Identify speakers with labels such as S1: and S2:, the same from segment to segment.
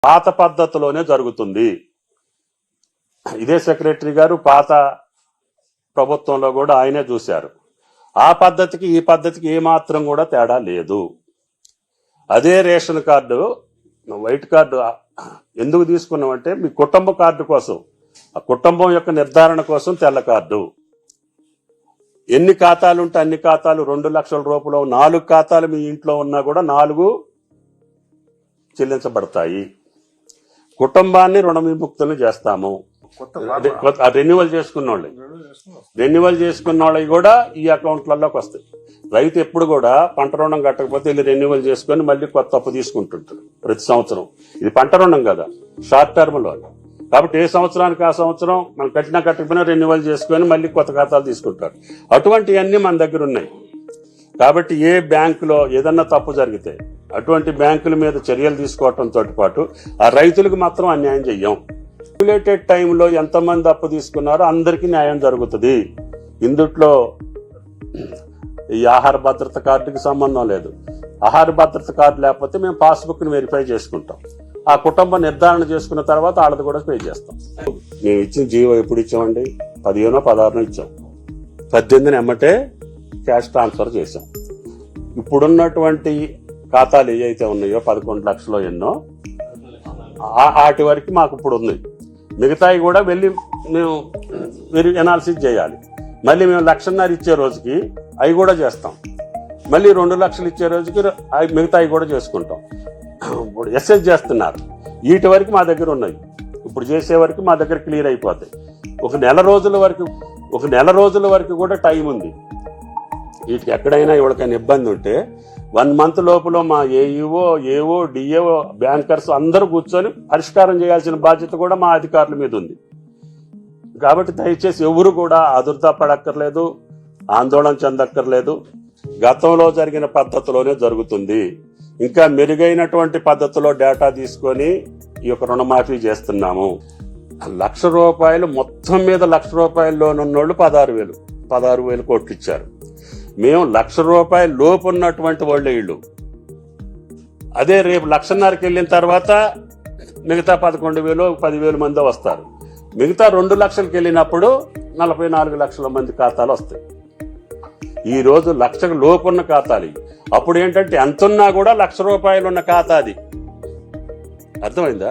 S1: పాత పద్ధతిలోనే జరుగుతుంది. ఇదే సెక్రటరీ గారు పాత ప్రభుత్వంలో కూడా ఆయనే చూశారు. ఆ పద్ధతికి ఈ పద్ధతికి ఏమాత్రం కూడా తేడా లేదు. అదే రేషన్ కార్డు, వైట్ కార్డు ఎందుకు తీసుకున్నామంటే మీ కుటుంబ కార్డు కోసం, ఆ కుటుంబం యొక్క నిర్ధారణ కోసం తెల్ల కార్డు. ఎన్ని ఖాతాలు ఉంటే అన్ని ఖాతాలు 2 లక్షల రూపాయలు, 4 ఖాతాలు మీ ఇంట్లో ఉన్నా కూడా 4 చెల్లించబడతాయి. కుటుంబాన్ని రుణ విముక్తులు చేస్తాము. రెన్యువల్ చేసుకున్న వాళ్ళవి కూడా ఈ అకౌంట్లలోకి వస్తాయి. రైతు ఎప్పుడు కూడా పంట రుణం కట్టకపోతే వెళ్ళి రెన్యువల్ చేసుకుని మళ్ళీ కొత్త అప్పు తీసుకుంటుంటాడు ప్రతి సంవత్సరం. ఇది పంట రుణం కదా, షార్ట్ టర్మ్ లో. కాబట్టి ఏ సంవత్సరానికి ఆ సంవత్సరం మనం కట్టకపోయినా రెన్యువల్ చేసుకుని మళ్ళీ కొత్త ఖాతాలు తీసుకుంటారు. అటువంటివన్నీ మన దగ్గర ఉన్నాయి. కాబట్టి ఏ బ్యాంకులో ఏదన్నా తప్పు జరిగితే అటువంటి బ్యాంకుల మీద చర్యలు తీసుకోవడంతో పాటు ఆ రైతులకు మాత్రం అన్యాయం చెయ్యం. రెగ్యులేటెడ్ టైంలో ఎంతమంది అప్పు తీసుకున్నారో అందరికీ న్యాయం జరుగుతుంది. ఇందుట్లో ఈ ఆహార భద్రత కార్డుకి సంబంధం లేదు. ఆహార భద్రత కార్డు లేకపోతే మేము పాస్బుక్ ని వెరిఫై చేసుకుంటాం. ఆ కుటుంబ నిర్ధారణ చేసుకున్న తర్వాత వాళ్ళది కూడా పే చేస్తాం. మేము ఇచ్చిన జీవో ఎప్పుడు ఇచ్చామండి? 15 16 ఇచ్చాం. 18 ఎమ్మటే క్యాష్ ట్రాన్స్ఫర్ చేశాం. ఇప్పుడున్నటువంటి ఖాతాలు ఏవైతే ఉన్నాయో 11 లక్షలు ఎన్నో, వాటి వరకు మాకు ఇప్పుడు ఉంది. మిగతాయి కూడా వెళ్ళి మేము ఎనాలిసిస్ చేయాలి. మళ్ళీ మేము 1.5 లక్షలు ఇచ్చే రోజుకి అవి కూడా చేస్తాం. మళ్ళీ 2 లక్షలు ఇచ్చే రోజుకి మిగతాయి కూడా చేసుకుంటాం. ఇప్పుడు ఎస్ఎస్ చేస్తున్నారు. వీటి వరకు మా దగ్గర ఉన్నాయి. ఇప్పుడు చేసే వరకు మా దగ్గర క్లియర్ అయిపోతాయి. ఒక నెల రోజుల వరకు కూడా టైం ఉంది. వీటికి ఎక్కడైనా ఎవరికైనా ఇబ్బంది ఉంటే 1 మంత్ లోపల మా ఏఓ డిఏఓ బ్యాంకర్స్ అందరూ కూర్చొని పరిష్కారం చేయాల్సిన బాధ్యత కూడా మా అధికారుల మీద ఉంది. కాబట్టి దయచేసి ఎవరు కూడా ఆదుర్దా పడక్కర్లేదు, ఆందోళన చెందక్కర్లేదు. గతంలో జరిగిన పద్ధతిలోనే జరుగుతుంది. ఇంకా మెరుగైనటువంటి పద్ధతిలో డేటా తీసుకొని ఈ యొక్క రుణమాఫీ చేస్తున్నాము. 1 లక్ష రూపాయలు మొత్తం మీద 1 లక్ష రూపాయల లోన్ ఉన్నోళ్ళు 16,000 కోట్లు ఇచ్చారు. మేము 1 లక్ష రూపాయల లోపు ఉన్నటువంటి వాళ్ళే వీళ్ళు. అదే రేపు 1.5 లక్షకి వెళ్ళిన తర్వాత మిగతా 11,000 10,000 మంది వస్తారు. మిగతా 2 లక్షలకు వెళ్ళినప్పుడు 44 లక్షల మంది ఖాతాలు వస్తాయి. ఈ రోజు 1 లక్షకు లోపు ఉన్న ఖాతాలు. అప్పుడు ఏంటంటే ఎంతున్నా కూడా 1 లక్ష రూపాయలు ఉన్న ఖాతా అది. అర్థమైందా?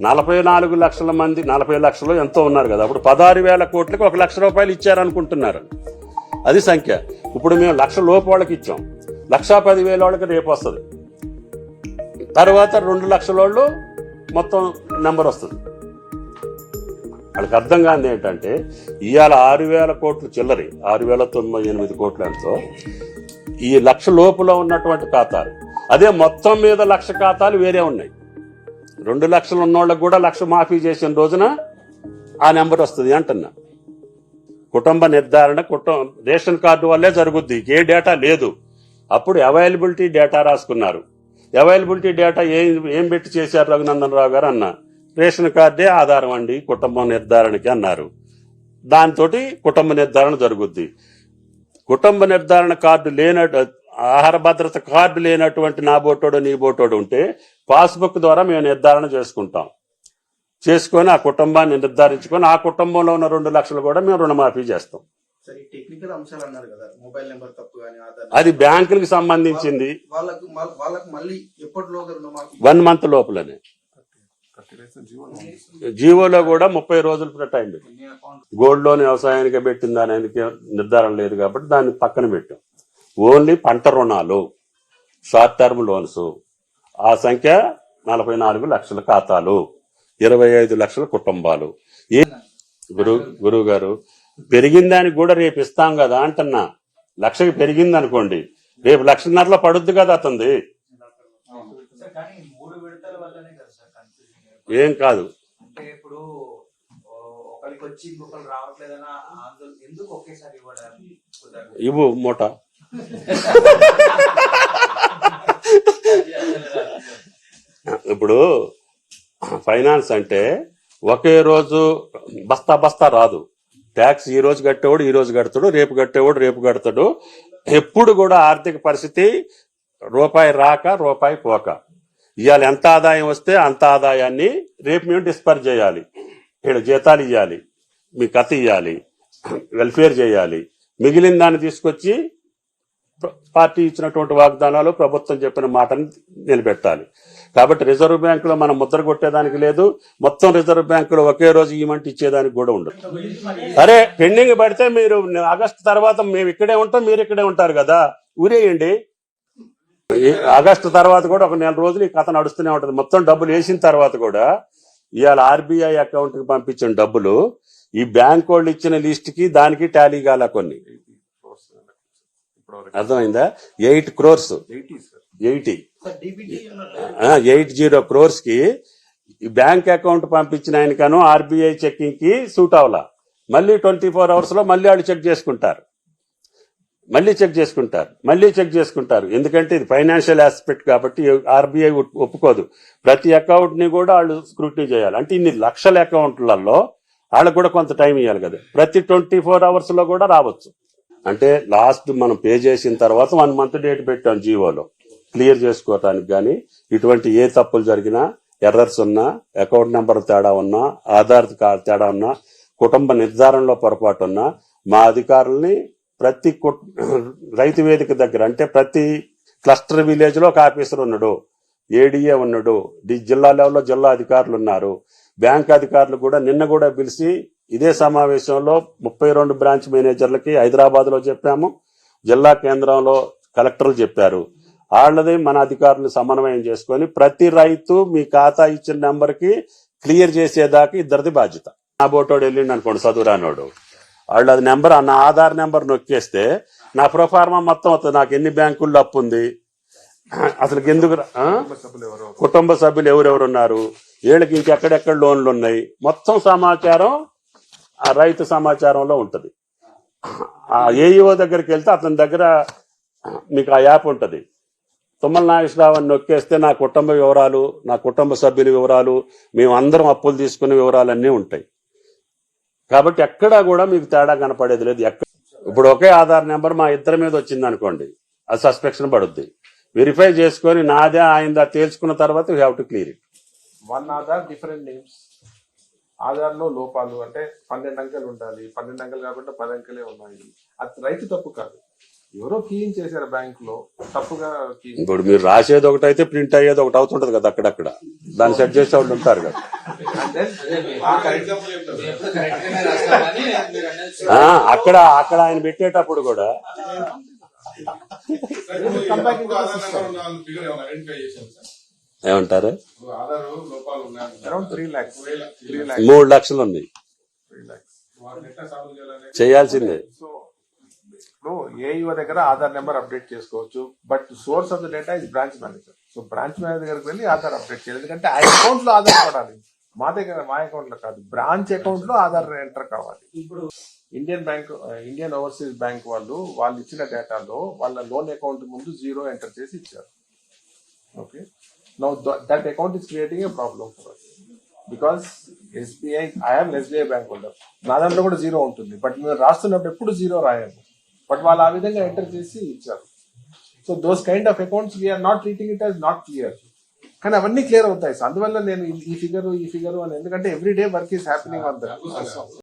S1: 44 లక్షల మంది, 40 లక్షలు ఎంతో ఉన్నారు కదా. అప్పుడు 16,000 కోట్లకి 1 లక్ష రూపాయలు ఇచ్చారనుకుంటున్నారు. అది సంఖ్య. ఇప్పుడు మేము 1 లక్ష లోపు వాళ్ళకి ఇచ్చాం. 1,10,000 వాళ్ళకి రేపు వస్తుంది. తర్వాత 2 లక్షల వాళ్ళు మొత్తం నెంబర్ వస్తుంది. వాళ్ళకి అర్థం కాని ఏంటంటే ఇవాళ 6,000 కోట్లు చిల్లరి, 6,098 కోట్లు ఎంతో ఈ 1 లక్ష లోపులో ఉన్నటువంటి ఖాతాలు. అదే మొత్తం మీద 1 లక్ష ఖాతాలు వేరే ఉన్నాయి. 2 లక్షలు ఉన్నోళ్ళకి కూడా 1 లక్ష మాఫీ చేసిన రోజున ఆ నెంబర్ వస్తుంది అంటున్నా. కుటుంబ నిర్ధారణ రేషన్ కార్డు వల్లే జరుగుద్ది. ఏ డేటా లేదు. అప్పుడు అవైలబిలిటీ డేటా రాసుకున్నారు. అవైలబిలిటీ డేటా ఏం పెట్టి చేశారు రఘునందన్ రావు గారు అన్న? రేషన్ కార్డే ఆధారం అండి కుటుంబం నిర్ధారణకి అన్నారు. దాంతో కుటుంబ నిర్ధారణ జరుగుద్ది. కుటుంబ నిర్ధారణ కార్డు ఆహార భద్రత కార్డు లేనటువంటి నా బోటోడు నీ బోటోడు ఉంటే పాస్బుక్ ద్వారా మేము నిర్ధారణ చేసుకొని ఆ కుటుంబాన్ని నిర్ధారించుకొని ఆ కుటుంబంలో ఉన్న 2 లక్షలు కూడా మేము రుణమాఫీ చేస్తాం. అది బ్యాంకులకు సంబంధించింది. 1 మంత్ లోపలనే. జీవోలో కూడా 30 రోజులు టైం పెట్టి గోల్డ్ లోన్ వ్యవసాయానికి పెట్టింది అనేది నిర్ధారణ లేదు కాబట్టి దాన్ని పక్కన పెట్టాం. ఓన్లీ పంట రుణాలు, షార్ట్ టర్మ్ లోన్స్, ఆ సంఖ్య 44 లక్షల ఖాతాలు, 25 లక్షల కుటుంబాలు. గురువు గారు పెరిగిందానికి కూడా రేపు ఇస్తాం కదా అంటున్నా. 1 లక్షకి పెరిగింది అనుకోండి, రేపు 1.5 లక్షల పడుద్ది కదా అతంది. ఏం కాదు. ఇవ్వు మూట. ఇప్పుడు ఫైనాన్స్ అంటే ఒకే రోజు బస్తా రాదు. ట్యాక్స్ ఈ రోజు కట్టేవాడు ఈ రోజు కడతాడు, రేపు కట్టేవాడు రేపు కడతాడు. ఎప్పుడు కూడా ఆర్థిక పరిస్థితి రూపాయి రాక రూపాయి పోక. ఇవాళ ఎంత ఆదాయం వస్తే అంత ఆదాయాన్ని రేపు మేము డిస్పర్స్ చేయాలి. ఇక్కడ జీతాలు ఇవ్వాలి, మీ కథ ఇవ్వాలి, వెల్ఫేర్ చేయాలి. మిగిలిన దాన్ని తీసుకొచ్చి పార్టీ ఇచ్చినటువంటి వాగ్దానాలు, ప్రభుత్వం చెప్పిన మాటని నిలబెట్టాలి. కాబట్టి రిజర్వ్ బ్యాంకులో మనం ముద్ర కొట్టేదానికి లేదు, మొత్తం రిజర్వ్ బ్యాంకులో ఒకే రోజు ఈమెంట్ ఇచ్చేదానికి కూడా ఉండదు. సరే, పెండింగ్ పడితే మీరు ఆగస్టు తర్వాత మేము ఇక్కడే ఉంటాం, మీరు ఇక్కడే ఉంటారు కదా, ఊరేయండి. ఆగస్టు తర్వాత కూడా ఒక 4 రోజులు ఈ కథ నడుస్తూనే ఉంటుంది. మొత్తం డబ్బులు వేసిన తర్వాత కూడా ఇవాళ ఆర్బీఐ అకౌంట్ కి పంపించిన డబ్బులు ఈ బ్యాంక్ వాళ్ళు ఇచ్చిన లిస్ట్ కి దానికి టాలీ కాల కొన్ని. అర్థమైందా? 8 crores 80 crores కి బ్యాంక్ అకౌంట్ పంపించిన ఆయనకను ఆర్బీఐ చెక్కింగ్ కి సూట్ అవలా. మళ్ళీ 24 hours లో మళ్ళీ వాళ్ళు చెక్ చేసుకుంటారు, మళ్ళీ చెక్ చేసుకుంటారు. ఎందుకంటే ఇది ఫైనాన్షియల్ ఆస్పెక్ట్ కాబట్టి ఆర్బీఐ ఒప్పుకోదు. ప్రతి అకౌంట్ ని కూడా వాళ్ళు స్క్రూటినీ చేయాలి. అంటే ఇన్ని లక్షల అకౌంట్లలో వాళ్ళకు కూడా కొంత టైం ఇవ్వాలి కదా. ప్రతి 24 hours లో కూడా రావచ్చు. అంటే లాస్ట్ మనం పే చేసిన తర్వాత 1 month డేట్ పెట్టాం జీవోలో క్లియర్ చేసుకోవటానికి. కానీ ఇటువంటి ఏ తప్పులు జరిగినా, ఎర్రర్స్ ఉన్నా, అకౌంట్ నెంబర్ తేడా ఉన్నా, ఆధార్ కార్డు తేడా ఉన్నా, కుటుంబ నిర్ధారణలో పొరపాటు ఉన్నా, మా అధికారుల్ని ప్రతి రైతు వేదిక దగ్గర, అంటే ప్రతి క్లస్టర్ విలేజ్ లో ఒక ఆఫీసర్ ఉన్నాడు, ఏడీఏ ఉన్నాడు, జిల్లా లెవెల్లో జిల్లా అధికారులు ఉన్నారు, బ్యాంక్ అధికారులు కూడా నిన్న కూడా పిలిచి ఇదే సమావేశంలో 32 బ్రాంచ్ మేనేజర్లకి హైదరాబాద్ లో చెప్పాము, జిల్లా కేంద్రంలో కలెక్టర్లు చెప్పారు. వాళ్ళది మన అధికారులను సమన్వయం చేసుకొని ప్రతి రైతు మీ ఖాతా ఇచ్చిన నెంబర్ కి క్లియర్ చేసేదాకా ఇద్దరిది బాధ్యత. నా బోటోడు వెళ్ళిండి అనుకోండి, చదువురానోడు, వాళ్ళు అది నెంబర్, నా ఆధార్ నెంబర్ నొక్కేస్తే నా ప్రొఫార్మా మొత్తం అవుతుంది. నాకు ఎన్ని బ్యాంకుల్లో అప్పు ఉంది, అసలు ఎందుకు, కుటుంబ సభ్యులు ఎవరెవరు ఉన్నారు, వీళ్ళకి ఇంకెక్కడెక్కడ లోన్లు ఉన్నాయి, మొత్తం సమాచారం ఆ రైతు సమాచారంలో ఉంటది. ఆ ఏఈఓ దగ్గరికి వెళ్తే అతని దగ్గర మీకు ఆ యాప్ ఉంటది. తుమ్మల నాగేశ్వరరావు అని నొక్కేస్తే నా కుటుంబ వివరాలు, నా కుటుంబ సభ్యుల వివరాలు, మేము అందరం అప్పులు తీసుకునే వివరాలన్నీ ఉంటాయి. కాబట్టి ఎక్కడా కూడా మీకు తేడా కనపడేది లేదు. ఇప్పుడు ఒకే ఆధార్ నెంబర్ మా ఇద్దరి మీద వచ్చింది అనుకోండి, అది సస్పెక్షన్ పడుద్ది. వెరిఫై చేసుకొని నాదే ఆయనదా తేల్చుకున్న తర్వాత we have to clear it.
S2: 1 Aadhaar different names, Aadhaar లో లోపాలు, అంటే 12 అంకెలు ఉండాలి, 12 అంకెలు కాకుండా 10 అంకెలే ఉన్నాయి. అది రైతు తప్పు కాదు, ఎవరో కీయింగ్ చేశారు బ్యాంక్ లో తప్పుగా.
S1: ఇప్పుడు మీరు రాసేది ఒకటి అయితే ప్రింట్ అయ్యేది ఒకటి అవుతుంటది కదా, అక్కడక్కడ దాన్ని సెట్ చేసే వాళ్ళు ఉంటారు కదా. అక్కడ ఆయన పెట్టేటప్పుడు కూడా ఏమంటారు, 3 లక్షలు ఉంది, చేయాల్సిందే.
S2: ఇప్పుడు ఏఈఓ దగ్గర ఆధార్ నెంబర్ అప్డేట్ చేసుకోవచ్చు, but source of the data is branch manager. So branch manager దగ్గరికి వెళ్ళి ఆధార్ అప్డేట్ చేయాలి, ఎందుకంటే ఆ అకౌంట్ లో ఆధార్ పడాలి. మా దగ్గర మా అకౌంట్ లో కాదు, బ్రాంచ్ అకౌంట్ లో ఆధార్ ఎంటర్ కావాలి. ఇప్పుడు ఇండియన్ ఓవర్సీస్ బ్యాంక్ వాళ్ళు ఇచ్చిన డేటాలో వాళ్ళ లోన్ అకౌంట్ ముందు 0 ఎంటర్ చేసి ఇచ్చారు. Okay, now that account is creating a problem for us because SBI, I'm SBI bank holder, నా దాంట్లో కూడా 0 ఉంటుంది, బట్ మేము రాస్తున్నప్పుడు ఎప్పుడు 0 రాయాలి, బట్ వాళ్ళు ఆ విధంగా ఎంటర్ చేసి ఇచ్చారు. So those kind of accounts we're not treating it as not clear, కానీ అవన్నీ క్లియర్ అవుతాయి. సో అందువల్ల నేను ఈ ఫిగర్ అని, ఎందుకంటే every day work is happening on that.